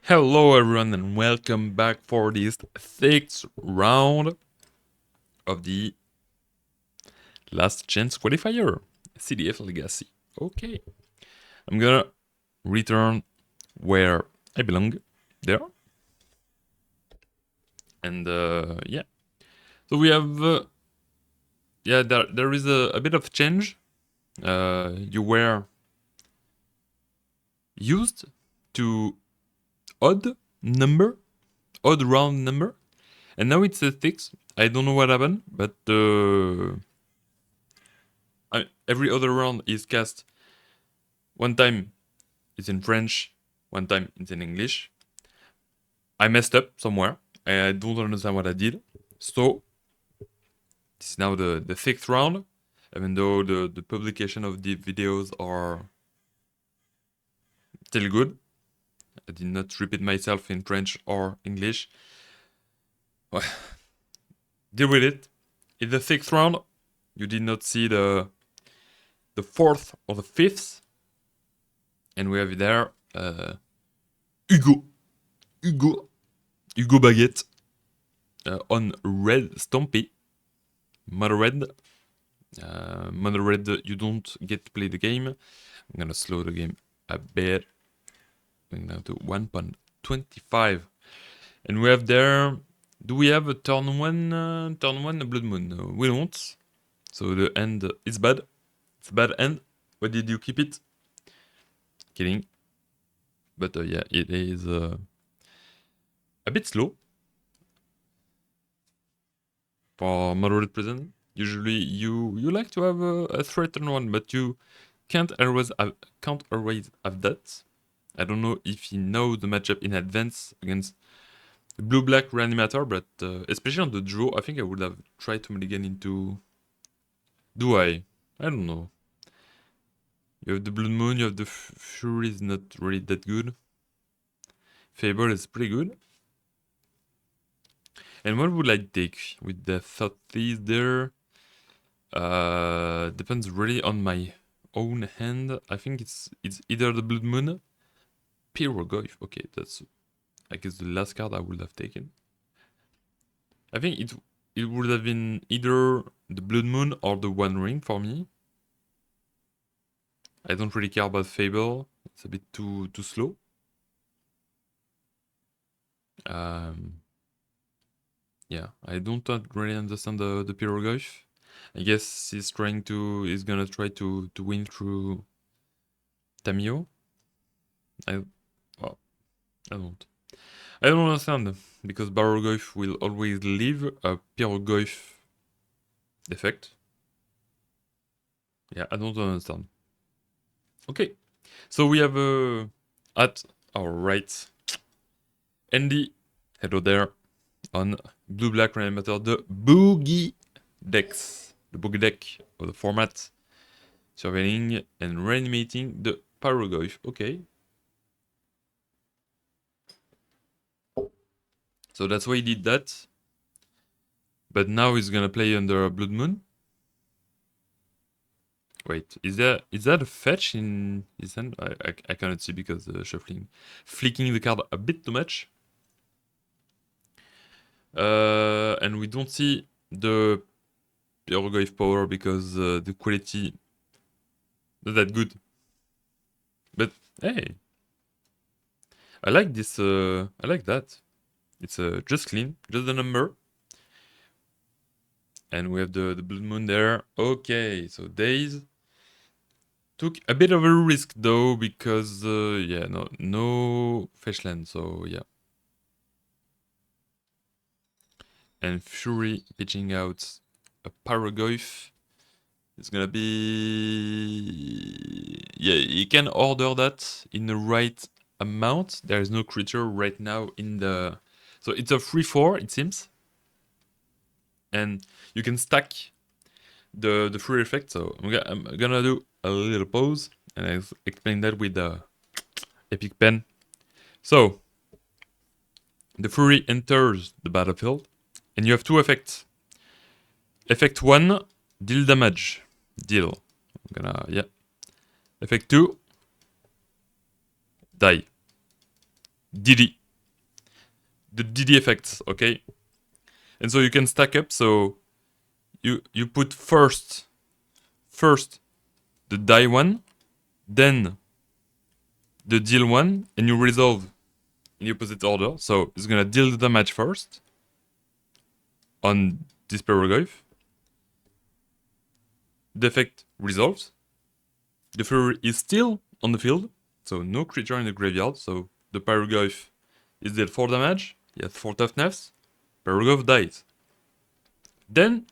Hello everyone and welcome back for this sixth round of the last chance qualifier, CDF Legacy. Okay, I'm gonna return where I belong, there. And yeah, so we have, there is a bit of change. You were used to odd round number, and now it's a 6. I don't know what happened, but every other round is cast. One time it's in French, one time it's in English. I messed up somewhere. I don't understand what I did. So this is now the 6th round, even though the publication of the videos are still good. I did not repeat myself in French or English. Well, deal with it. In the 6th round, you did not see the 4th or the 5th. And we have there Hugo Baguette on red Stompy. Mono red. You don't get to play the game. I'm gonna slow the game a bit. Going down to 1.25. And we have there. Do we have a turn one a blood moon? No, we don't. So the end is bad. It's a bad end. Why did you keep it? Kidding. But yeah, it is a bit slow for moderate prison. Usually you like to have a threatened one, but you can't always have that. I don't know if he knows the matchup in advance against the blue-black reanimator, but especially on the draw, I think I would have tried to mulligan into... Do I? I don't know. You have the Blood Moon, you have the Fury is not really that good. Fable is pretty good. And what would I take with the 30s there? Depends really on my own hand. I think it's either the Blood Moon, Pyrogoyf. Okay, that's I guess the last card I would have taken. I think it would have been either the Blood Moon or the One Ring for me. I don't really care about Fable. It's a bit too slow. Yeah, I don't really understand the Pyrogoyf. I guess he's gonna try to win through Tamio. I don't understand, because Barogoyf will always leave a Pyrogoyf effect. Yeah, I don't understand. Okay, so we have at our right Andy, hello there, on blue-black reanimator, the Boogie decks, the Boogie deck of the format, surveilling and reanimating the Pyrogoyf. Okay. So that's why he did that. But now he's gonna play under Blood Moon. Wait, is that a fetch in his hand? I cannot see because flicking the card a bit too much. And we don't see the Pyrogoyf power because the quality not that good. But hey, I like this. I like that. It's just clean, just the number. And we have the Blood Moon there. Okay, so Days took a bit of a risk though, because yeah, no fetchland, so yeah. And Fury pitching out a Pyrogoyf. It's gonna be... Yeah, you can order that in the right amount. There is no creature right now in the... So it's a 3-4, it seems. And you can stack the free effect. So I'm gonna do a little pause and I'll explain that with the epic pen. So the Fury enters the battlefield and you have two effects. Effect 1, deal damage. Deal. I'm gonna, yeah. Effect 2, die. DD. the DD effects, okay? And so you can stack up. So you put first the die one, then the deal one, and you resolve in the opposite order. So it's gonna deal the damage first on this Pyroglyph. The effect resolves. The Fury is still on the field, so no creature in the graveyard. So the Pyroglyph is dealt 4 damage. He has 4 toughness. Pyroglyph dies. Then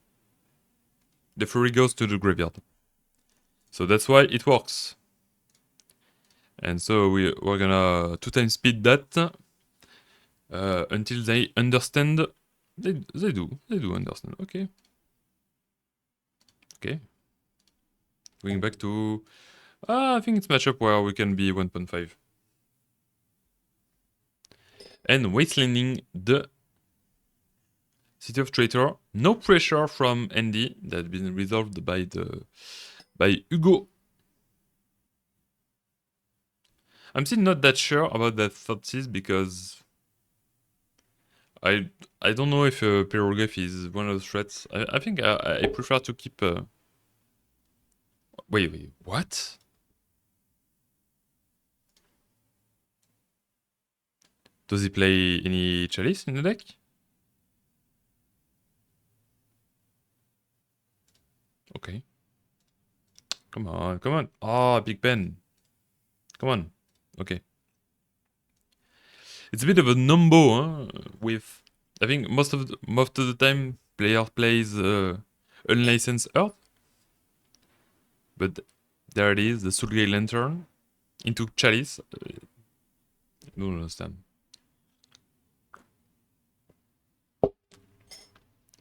the Fury goes to the graveyard. So that's why it works. And so we're gonna 2 times speed that until they understand. They do understand. Okay. Okay. Going back to I think it's matchup where we can be 1.5. And wastelanding the City of Traitor. No pressure from Andy. That's been resolved by Hugo. I'm still not that sure about that Thoughtseize because I don't know if Pyroglyph is one of the threats. I think I prefer to keep. Wait, what? Does he play any Chalice in the deck? Okay. Come on. Ah, Big Ben. Come on. Okay. It's a bit of a numbo, huh? With I think most of the time player plays unlicensed Earth, but there it is, the Soulgate Lantern into Chalice. I don't understand.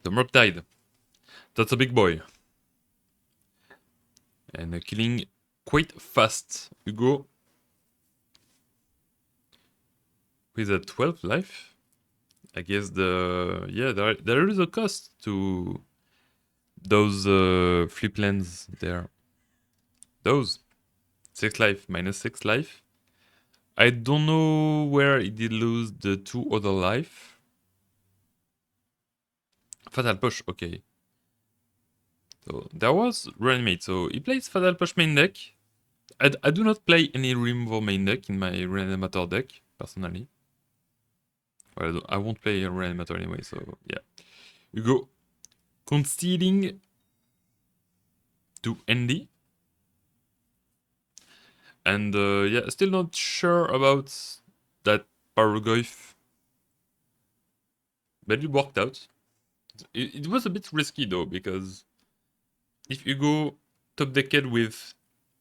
The Murktide. That's a big boy. And killing quite fast. Hugo with a 12 life. I guess there is a cost to those flip lands there. Those 6 life minus 6 life. I don't know where he did lose the 2 other life. Fatal Push, okay. So there was Reanimate, so he plays Fatal Push main deck. I do not play any removal main deck in my Reanimator deck, personally. Well, I won't play a Reanimator anyway, so yeah. Hugo conceding to Andy. And yeah, still not sure about that Pyroglyph. But it worked out. It was a bit risky though, because if you go top decked with,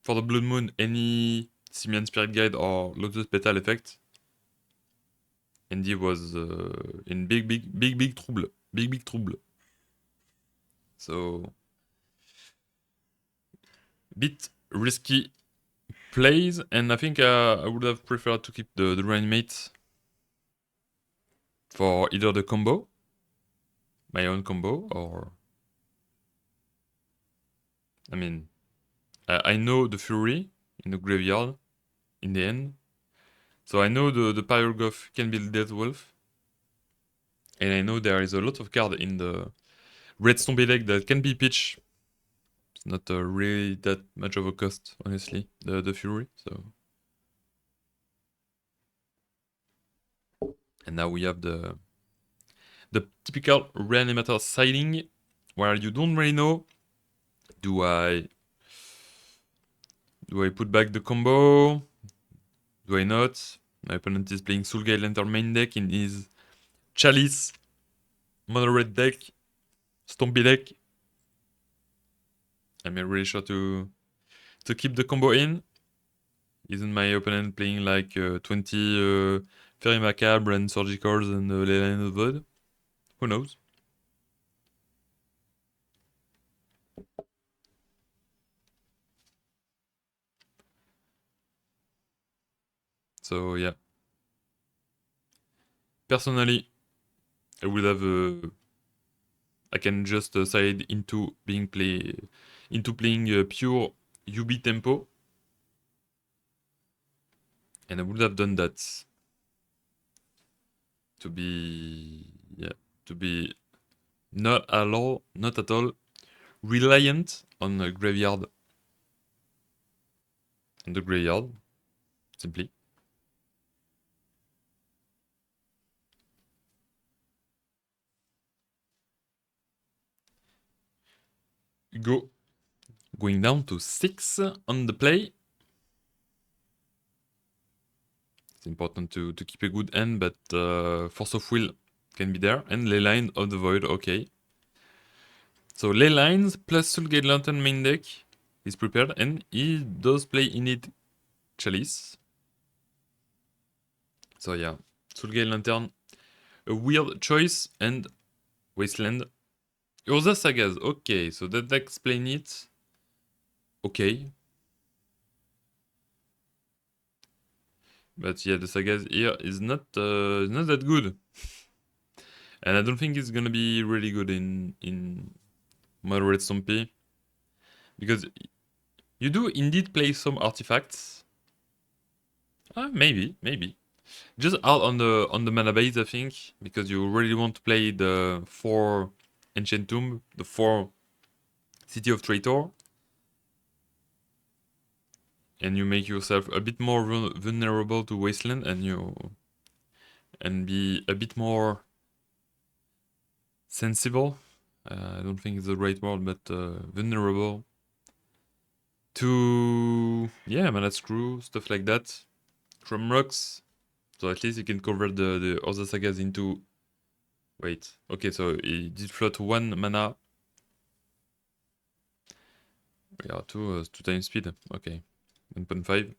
for the Blood Moon, any Simian Spirit Guide or Lotus Petal effect, Andy was in big trouble. Big trouble. So, bit risky plays, and I think I would have preferred to keep the Reanimate for either the combo, my own combo, or... I mean, I know the Fury in the graveyard in the end. So I know the Pyroglyph can be Death Wolf. And I know there is a lot of cards in the Red Stompy deck that can be pitched. It's not really that much of a cost, honestly, the Fury. So. And now we have the typical Reanimator siding, where you don't really know, do I put back the combo? Do I not? My opponent is playing Soulgate Lantern main deck in his Chalice mono red deck, Stompy deck. I'm really sure to keep the combo in. Isn't my opponent playing like 20 Fairy Macabre and Surgicals and Leyline of Void? Who knows? So yeah. Personally, I would have I can just side into playing pure UB tempo, and I would have done that. to be not at all reliant on the graveyard. On the graveyard, simply. Hugo going down to 6 on the play. It's important to keep a good hand, but Force of Will can be there. And Ley Line of the Void, okay. So Ley Lines plus Soulgate Lantern main deck is prepared, and he does play indeed Chalice. So yeah, Soulgate Lantern, a weird choice, and Wasteland. Urza Sagas, okay, so that explains it. Okay. But yeah, the Sagas here is not that good. And I don't think it's gonna be really good in Moderate Stompy. Because you do indeed play some artifacts. Maybe. Just out on the mana base, I think, because you really want to play the 4 Ancient Tomb, the 4 City of Traitor, and you make yourself a bit more vulnerable to Wasteland, and be a bit more sensible. I don't think it's the right word, but vulnerable to mana screw, stuff like that. From rocks. So at least you can convert the other sagas into... Wait, okay, so he did float 1 mana. Yeah, 2 times speed, okay. 1.5.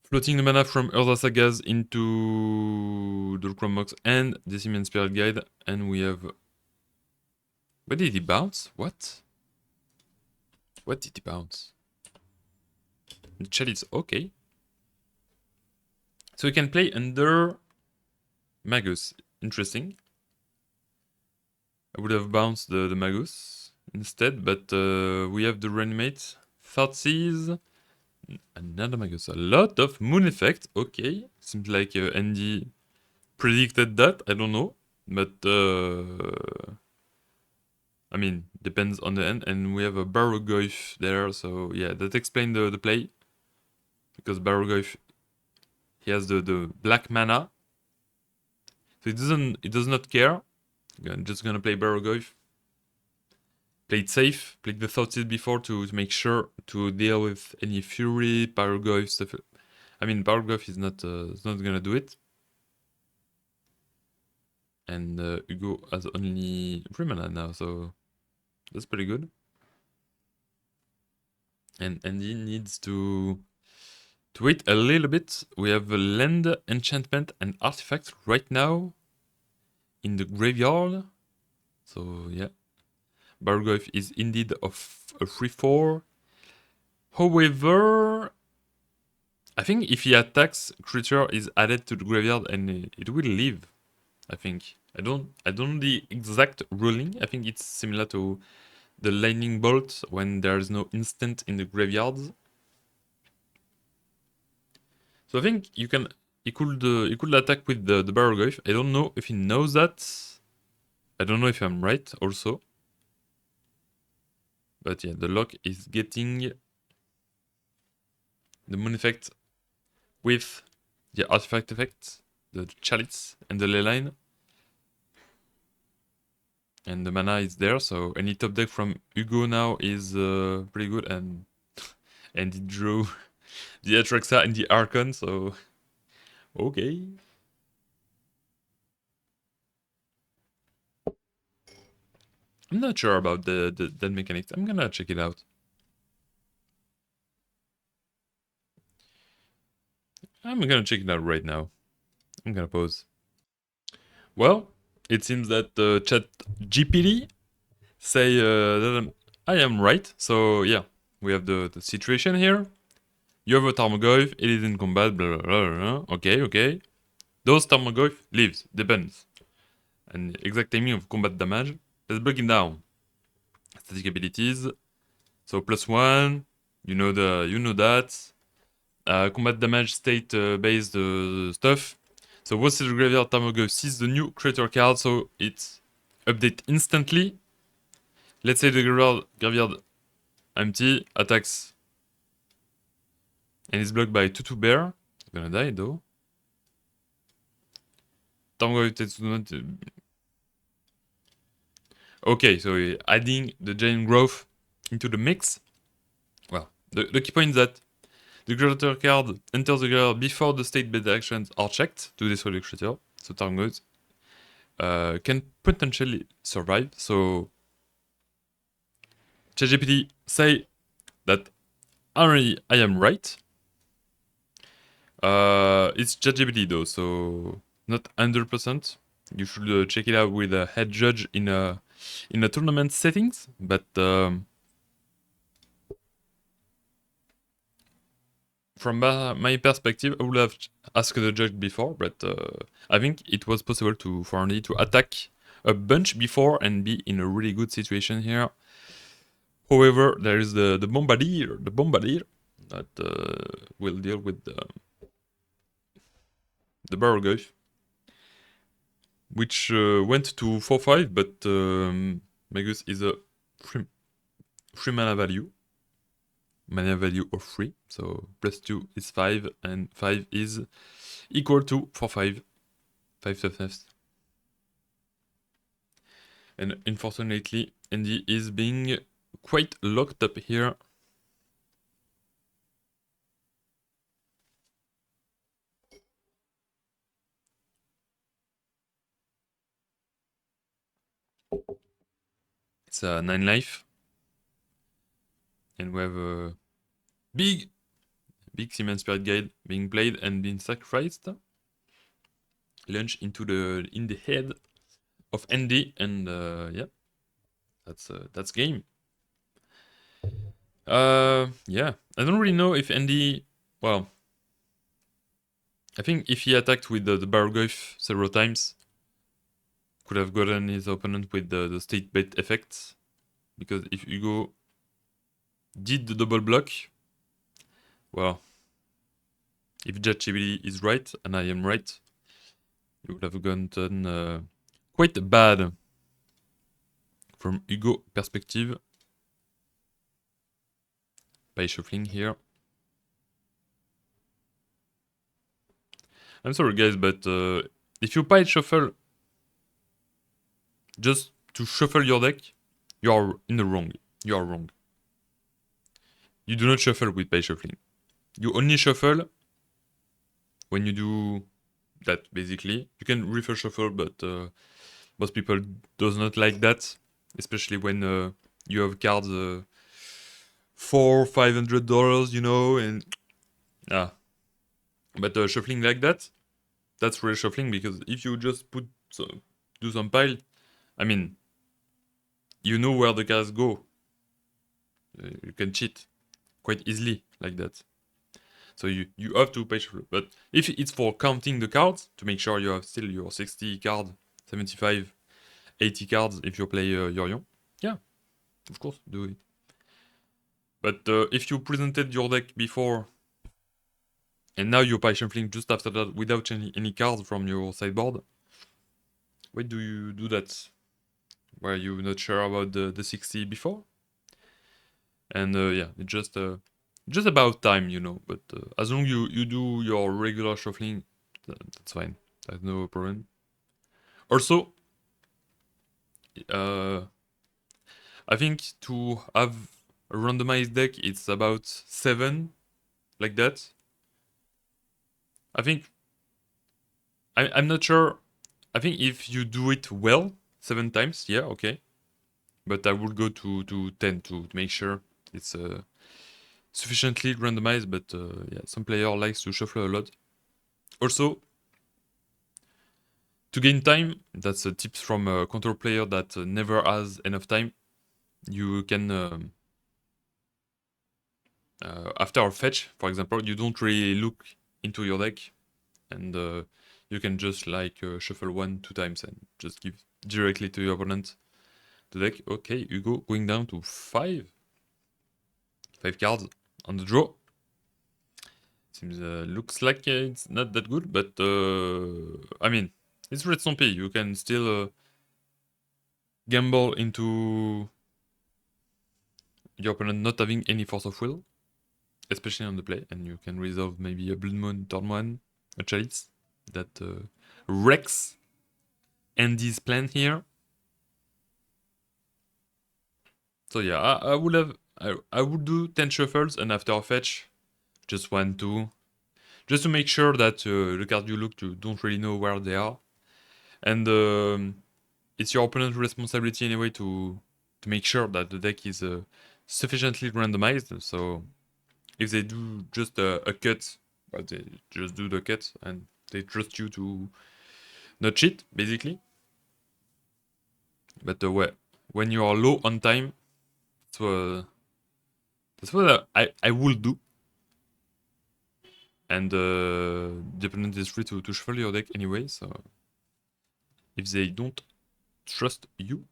Floating the mana from other sagas into the Chrombox and Decimean Spirit Guide, and we have... What did he bounce? What? What did he bounce? The Chalice, okay. So we can play under Magus. Interesting. I would have bounced the Magus instead, but we have the Reanimate. Thoughtseize. Another Magus. A lot of Moon Effect. Okay. Seems like Andy predicted that. I don't know. But, I mean, depends on the end. And we have a Barrogoyf there. So, yeah, that explains the play. Because Barrogoyf, he has the black mana. So it does not care. I'm just gonna play Barrogoyf. Play it safe. Played the Thoughtseize before to make sure to deal with any Fury, Barrogoyf stuff. I mean, Barrogoyf is not gonna do it. And Hugo has only 3 mana now, so that's pretty good. And he needs to wait a little bit. We have a land, enchantment, and artifact right now in the graveyard. So yeah, Barrogoyf is indeed of a 3/4. However, I think if he attacks, creature is added to the graveyard and it will leave. I think. I don't know the exact ruling. I think it's similar to the lightning bolt when there's no instant in the graveyards. So I think he could attack with the Barrogoyf. I don't know if he knows that. I don't know if I'm right also. But yeah, the lock is getting the Moon Effect with the artifact effect, the Chalice and the Ley Line. And the mana is there, so any top deck from Hugo now is pretty good, and he drew the Atraxa and the Archon, so okay. I'm not sure about that mechanics. I'm gonna check it out. I'm gonna check it out right now. I'm gonna pause. Well, it seems that the chat GPT say that I am right. So yeah, we have the situation here. You have a Tarmogoyf, it is in combat, blah, blah, blah, blah. Okay. Those Tarmogoyf lives, depends. And exact timing of combat damage. Let's break it down. Static abilities. So +1, you know that. Combat damage state based stuff. So once the graveyard Tarmogoyf sees the new creature card, so it update instantly. Let's say the graveyard empty attacks and is blocked by 2/2 bear. It's gonna die though. Tarmogoyf. Okay, so adding the giant growth into the mix. Well, the key point is that the creature card enters the graveyard before the state-based actions are checked to destroy the creature. So Tarmogoyf can potentially survive. So ChatGPT say that I am right. It's ChatGPT though, so not 100%. You should check it out with a head judge in a tournament settings. But from my perspective, I would have asked the judge before, but I think it was possible for Andy to attack a bunch before and be in a really good situation here. However, there is the bombardier that will deal with the Barrowgoyf, which went to 4/5, but Magus is a free mana value of 3, so +2 is 5, and 5 is equal to 4/5, 5 toughness. And unfortunately, Andy is being quite locked up here. It's a 9 life. And we have a big Seaman Spirit Guide being played and being sacrificed. Launch in the head of Andy, and yeah, that's game. Yeah, I don't really know if Andy, well, I think if he attacked with the Barrowgoyf several times, could have gotten his opponent with the state bait effects, because if Hugo did the double block, well, if ChatGPT is right and I am right, it would have gotten quite bad from Hugo perspective by shuffling here. I'm sorry guys, but if you pile shuffle just to shuffle your deck, you are in the wrong. You are wrong. You do not shuffle with pile shuffling. You only shuffle when you do that, basically. You can reverse shuffle, but most people does not like that, especially when you have cards $400-500, you know, and but shuffling like that, that's really shuffling, because if you just do some pile, I mean, you know where the cards go. You can cheat quite easily like that. So you have to pay shuffle. But if it's for counting the cards, to make sure you have still your 60 card, 75, 80 cards if you play Yorion, yeah, of course, do it. But if you presented your deck before, and now you pay shuffling just after that without changing any cards from your sideboard, why do you do that? Were you not sure about the 60 before? And yeah, it's just about time, you know. But as long as you do your regular shuffling, that's fine. There's no problem. Also, I think to have a randomized deck, it's about 7, like that. I think I'm not sure. I think if you do it well 7 times, yeah, okay. But I would go to 10 to make sure it's sufficiently randomized. But yeah, some player likes to shuffle a lot. Also, to gain time, that's a tip from a control player that never has enough time. You can, after a fetch, for example, you don't really look into your deck, and you can just like shuffle 1-2 times and just give directly to your opponent the deck. Okay, Hugo going down to 5 cards on the draw. Seems looks like it's not that good, but I mean, it's red Stompy. You can still gamble into your opponent not having any force of will, especially on the play, and you can resolve maybe a Blood Moon, turn one, a Chalice that wrecks Andy's plan here. So yeah, I would do 10 shuffles and after a fetch, just 1, 2, just to make sure that the cards you look you don't really know where they are, and it's your opponent's responsibility anyway to make sure that the deck is sufficiently randomized. So if they do just a cut, but they just do the cut and they trust you to not cheat, basically. But when you are low on time, so that's what I will do. And the opponent is free to shuffle your deck anyway, so if they don't trust you.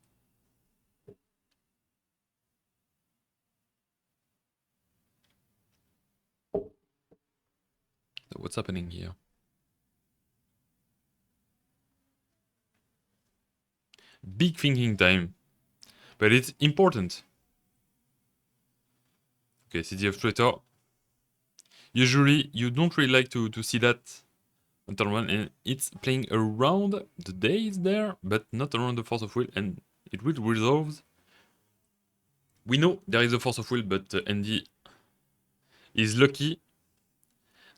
So what's happening here? Big thinking time. But it's important. Okay, CDF Twitter. Usually you don't really like to see that on turn one, and it's playing around the days there, but not around the force of will, and it will resolve. We know there is a force of will, but Andy is lucky.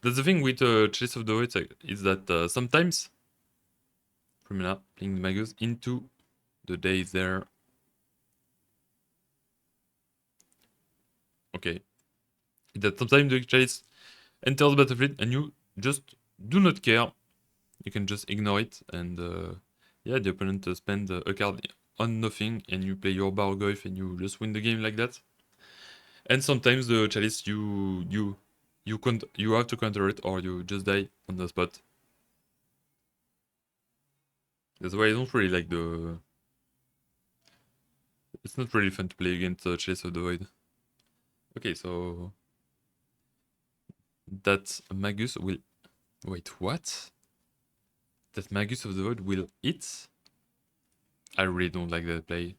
That's the thing with Chalice of the Void is that sometimes Primula playing the Magus into the days there. Okay. That sometimes the Chalice enters the battlefield and you just do not care. You can just ignore it, and yeah, the opponent spends a card on nothing, and you play your Bargoyf and you just win the game like that. And sometimes the Chalice you have to counter it, or you just die on the spot. That's why I don't really like the. It's not really fun to play against Chalice of the Void. Okay, so that Magus will. Wait, what? That Magus of the Void will hit? I really don't like that play.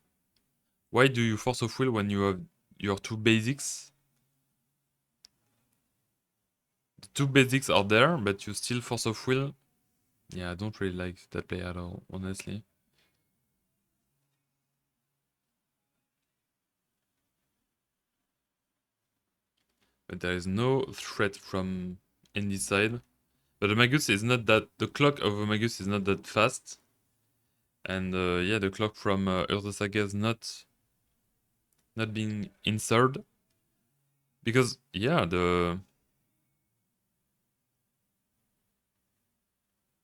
Why do you force of will when you have your two basics? The two basics are there, but you still force of will. Yeah, I don't really like that play at all, honestly. But there is no threat from any side. But the Magus is not that. The clock of a Magus is not that fast. And yeah, the clock from Earth Saga is not being inserted. Because, yeah, the.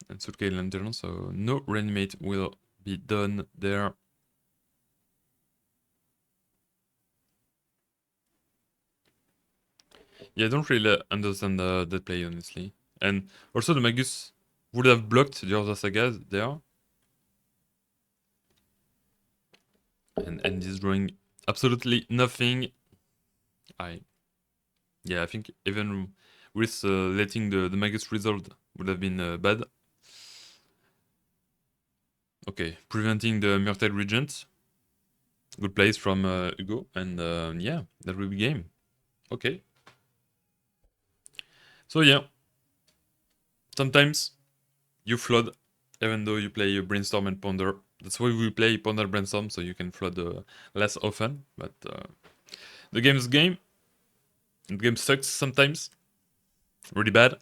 And Soulcade Lantern, so no reanimate will be done there. Yeah, I don't really understand that play, honestly. And also the Magus would have blocked the other sagas there. And is drawing absolutely nothing. Yeah, I think even with letting the Magus resolve would have been bad. Okay, preventing the Myrtile Regent. Good plays from Hugo, and yeah, that will be game. Okay. So yeah, sometimes you flood, even though you play Brainstorm and Ponder. That's why we play Ponder Brainstorm, so you can flood less often. But the game's game. The game sucks sometimes, really bad.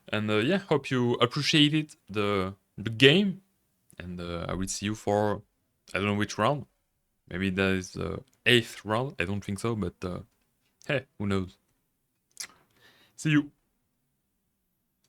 And yeah, hope you appreciated the game. And I will see you for I don't know which round. Maybe that is the 8th round. I don't think so, but hey, who knows? See you.